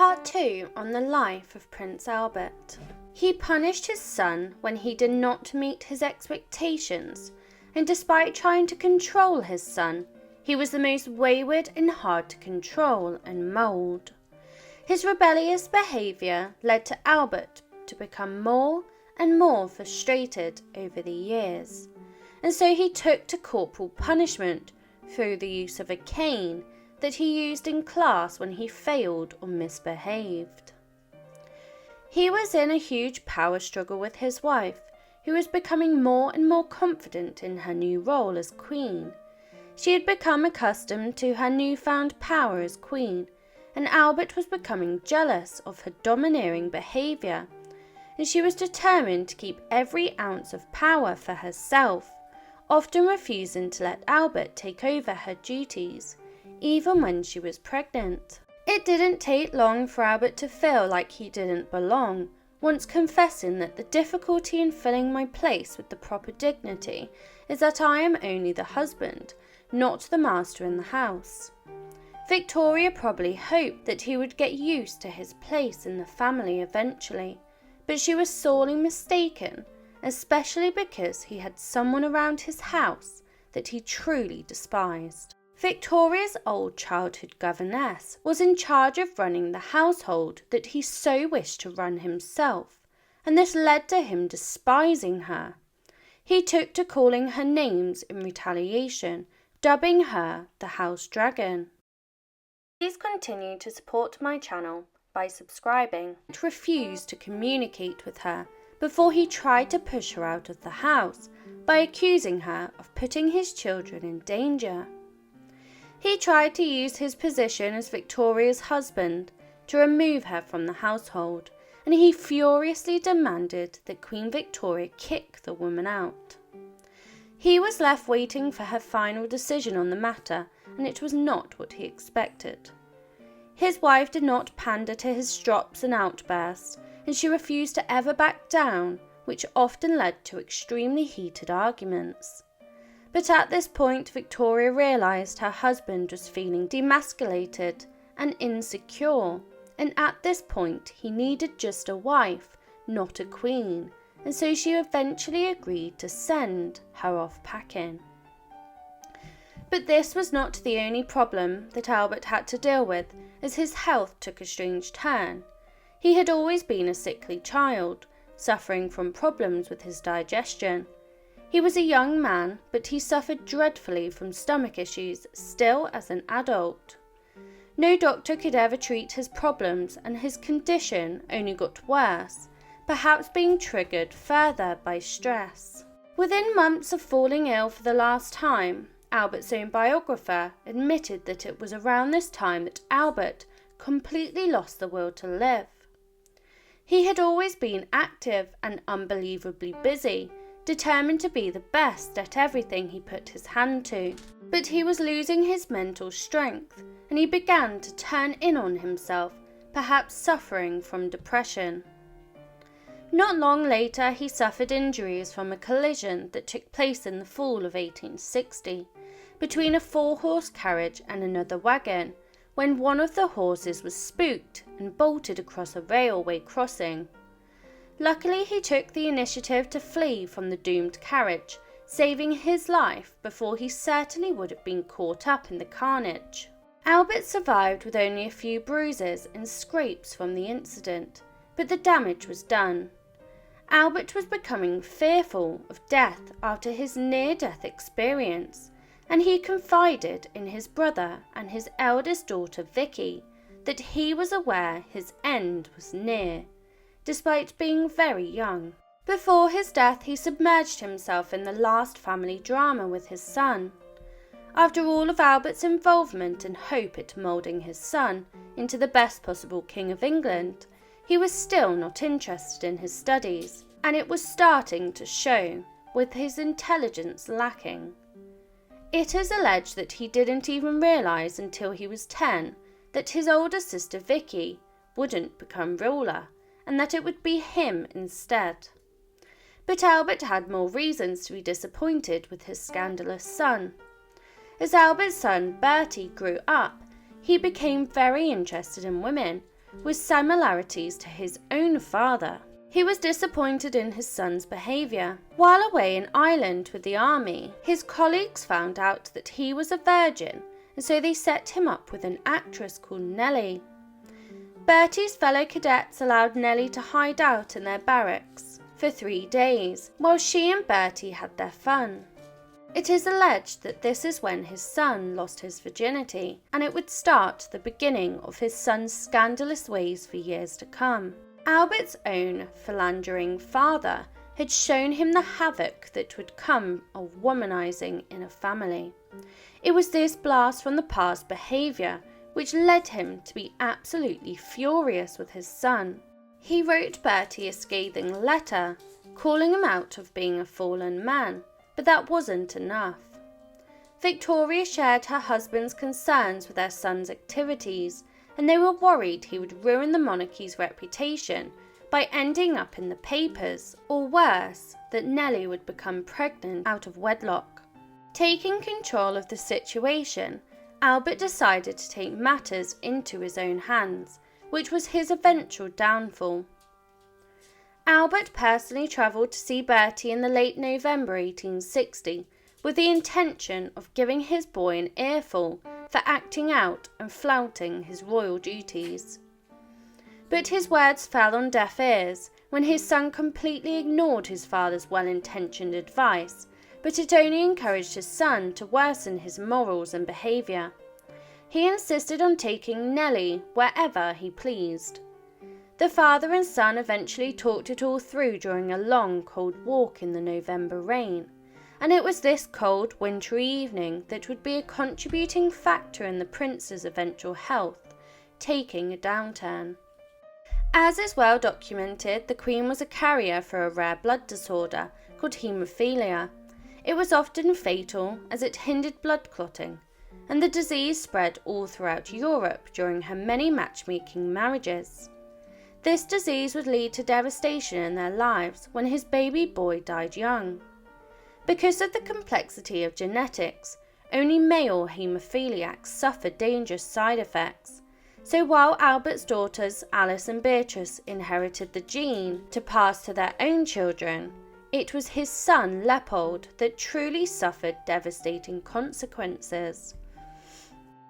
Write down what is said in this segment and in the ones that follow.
Part 2 on the life of Prince Albert. He punished his son when he did not meet his expectations, and despite trying to control his son, he was the most wayward and hard to control and mould. His rebellious behaviour led to Albert to become more and more frustrated over the years, and so he took to corporal punishment through the use of a cane that he used in class when he failed or misbehaved. He was in a huge power struggle with his wife, who was becoming more and more confident in her new role as queen. She had become accustomed to her newfound power as queen, and Albert was becoming jealous of her domineering behaviour, and she was determined to keep every ounce of power for herself, often refusing to let Albert take over her duties, even when she was pregnant. It didn't take long for Albert to feel like he didn't belong, once confessing that the difficulty in filling my place with the proper dignity is that I am only the husband, not the master in the house. Victoria probably hoped that he would get used to his place in the family eventually, but she was sorely mistaken, especially because he had someone around his house that he truly despised. Victoria's old childhood governess was in charge of running the household that he so wished to run himself, and this led to him despising her. He took to calling her names in retaliation, dubbing her the House Dragon. Please continue to support my channel by subscribing. He refused to communicate with her before he tried to push her out of the house by accusing her of putting his children in danger. He tried to use his position as Victoria's husband to remove her from the household, and he furiously demanded that Queen Victoria kick the woman out. He was left waiting for her final decision on the matter, and it was not what he expected. His wife did not pander to his strops and outbursts, and she refused to ever back down, which often led to extremely heated arguments. But at this point, Victoria realised her husband was feeling demasculated and insecure, and at this point he needed just a wife, not a queen, and so she eventually agreed to send her off packing. But this was not the only problem that Albert had to deal with, as his health took a strange turn. He had always been a sickly child, suffering from problems with his digestion. He was a young man, but he suffered dreadfully from stomach issues still as an adult. No doctor could ever treat his problems, and his condition only got worse, perhaps being triggered further by stress. Within months of falling ill for the last time, Albert's own biographer admitted that it was around this time that Albert completely lost the will to live. He had always been active and unbelievably busy, determined to be the best at everything he put his hand to. But he was losing his mental strength, and he began to turn in on himself, perhaps suffering from depression. Not long later, he suffered injuries from a collision that took place in the fall of 1860, between a 4-horse carriage and another wagon, when one of the horses was spooked and bolted across a railway crossing. Luckily, he took the initiative to flee from the doomed carriage, saving his life before he certainly would have been caught up in the carnage. Albert survived with only a few bruises and scrapes from the incident, but the damage was done. Albert was becoming fearful of death after his near-death experience, and he confided in his brother and his eldest daughter Vicky that he was aware his end was near, despite being very young. Before his death, he submerged himself in the last family drama with his son. After all of Albert's involvement and hope at moulding his son into the best possible King of England, he was still not interested in his studies, and it was starting to show, with his intelligence lacking. It is alleged that he didn't even realise until he was 10 that his older sister Vicky wouldn't become ruler, and that it would be him instead. But Albert had more reasons to be disappointed with his scandalous son. As Albert's son Bertie grew up, he became very interested in women, with similarities to his own father. He was disappointed in his son's behaviour. While away in Ireland with the army, his colleagues found out that he was a virgin, and so they set him up with an actress called Nellie. Bertie's fellow cadets allowed Nellie to hide out in their barracks for 3 days, while she and Bertie had their fun. It is alleged that this is when his son lost his virginity, and it would start the beginning of his son's scandalous ways for years to come. Albert's own philandering father had shown him the havoc that would come of womanizing in a family. It was this blast from the past behaviour which led him to be absolutely furious with his son. He wrote Bertie a scathing letter, calling him out of being a fallen man, but that wasn't enough. Victoria shared her husband's concerns with their son's activities, and they were worried he would ruin the monarchy's reputation by ending up in the papers, or worse, that Nellie would become pregnant out of wedlock. Taking control of the situation, Albert decided to take matters into his own hands, which was his eventual downfall. Albert personally travelled to see Bertie in the late November 1860 with the intention of giving his boy an earful for acting out and flouting his royal duties. But his words fell on deaf ears when his son completely ignored his father's well-intentioned advice, but it only encouraged his son to worsen his morals and behaviour. He insisted on taking Nellie wherever he pleased. The father and son eventually talked it all through during a long, cold walk in the November rain, and it was this cold, wintry evening that would be a contributing factor in the prince's eventual health taking a downturn. As is well documented, the Queen was a carrier for a rare blood disorder called haemophilia. It was often fatal as it hindered blood clotting, and the disease spread all throughout Europe during her many matchmaking marriages. This disease would lead to devastation in their lives when his baby boy died young. Because of the complexity of genetics, only male haemophiliacs suffered dangerous side effects. So while Albert's daughters Alice and Beatrice inherited the gene to pass to their own children, it was his son Leopold that truly suffered devastating consequences.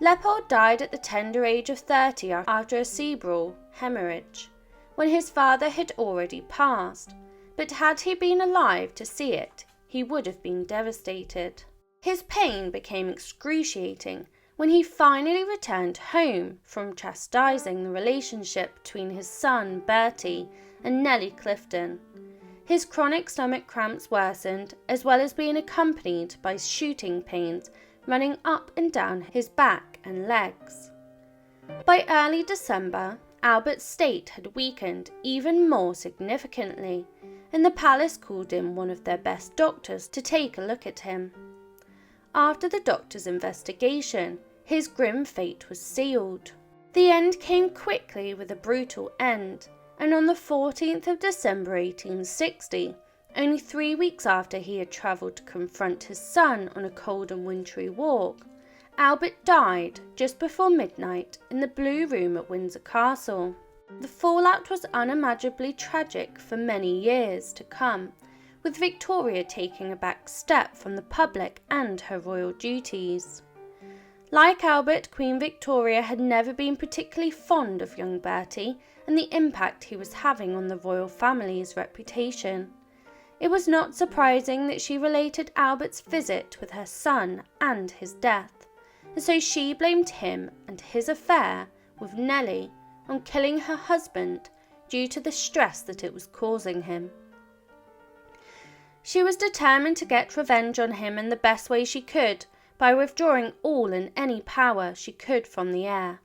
Leopold died at the tender age of 30 after a cerebral hemorrhage, when his father had already passed, but had he been alive to see it, he would have been devastated. His pain became excruciating when he finally returned home from chastising the relationship between his son Bertie and Nellie Clifton. His chronic stomach cramps worsened, as well as being accompanied by shooting pains running up and down his back and legs. By early December, Albert's state had weakened even more significantly, and the palace called in one of their best doctors to take a look at him. After the doctor's investigation, his grim fate was sealed. The end came quickly with a brutal end, and on the 14th of December 1860, only 3 weeks after he had travelled to confront his son on a cold and wintry walk, Albert died just before midnight in the Blue Room at Windsor Castle. The fallout was unimaginably tragic for many years to come, with Victoria taking a back step from the public and her royal duties. Like Albert, Queen Victoria had never been particularly fond of young Bertie and the impact he was having on the royal family's reputation. It was not surprising that she related Albert's visit with her son and his death, and so she blamed him and his affair with Nellie on killing her husband due to the stress that it was causing him. She was determined to get revenge on him in the best way she could by withdrawing all and any power she could from the heir.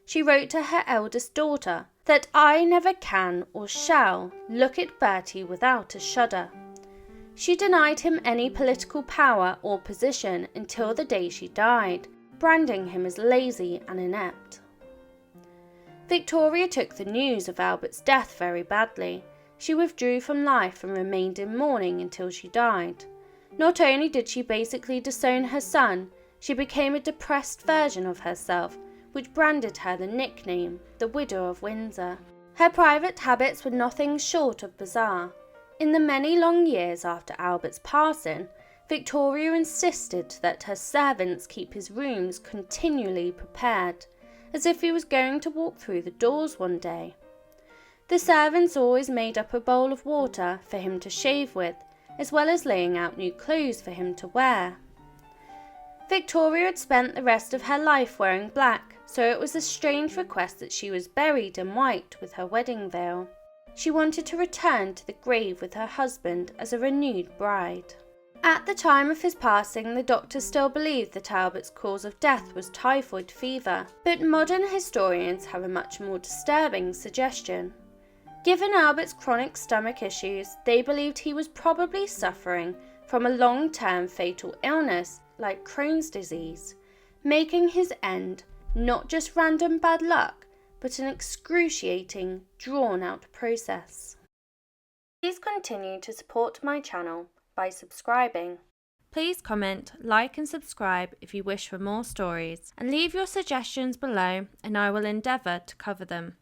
She wrote to her eldest daughter that I never can or shall look at Bertie without a shudder. She denied him any political power or position until the day she died, branding him as lazy and inept. Victoria took the news of Albert's death very badly. She withdrew from life and remained in mourning until she died. Not only did she basically disown her son, she became a depressed version of herself, which branded her the nickname the Widow of Windsor. Her private habits were nothing short of bizarre. In the many long years after Albert's passing, Victoria insisted that her servants keep his rooms continually prepared, as if he was going to walk through the doors one day. The servants always made up a bowl of water for him to shave with, as well as laying out new clothes for him to wear. Victoria had spent the rest of her life wearing black, so it was a strange request that she was buried in white with her wedding veil. She wanted to return to the grave with her husband as a renewed bride. At the time of his passing, the doctors still believed that Albert's cause of death was typhoid fever, but modern historians have a much more disturbing suggestion. Given Albert's chronic stomach issues, they believed he was probably suffering from a long-term fatal illness like Crohn's disease, making his end not just random bad luck, but an excruciating, drawn-out process. Please continue to support my channel by subscribing. Please comment, like and subscribe if you wish for more stories, and leave your suggestions below and I will endeavour to cover them.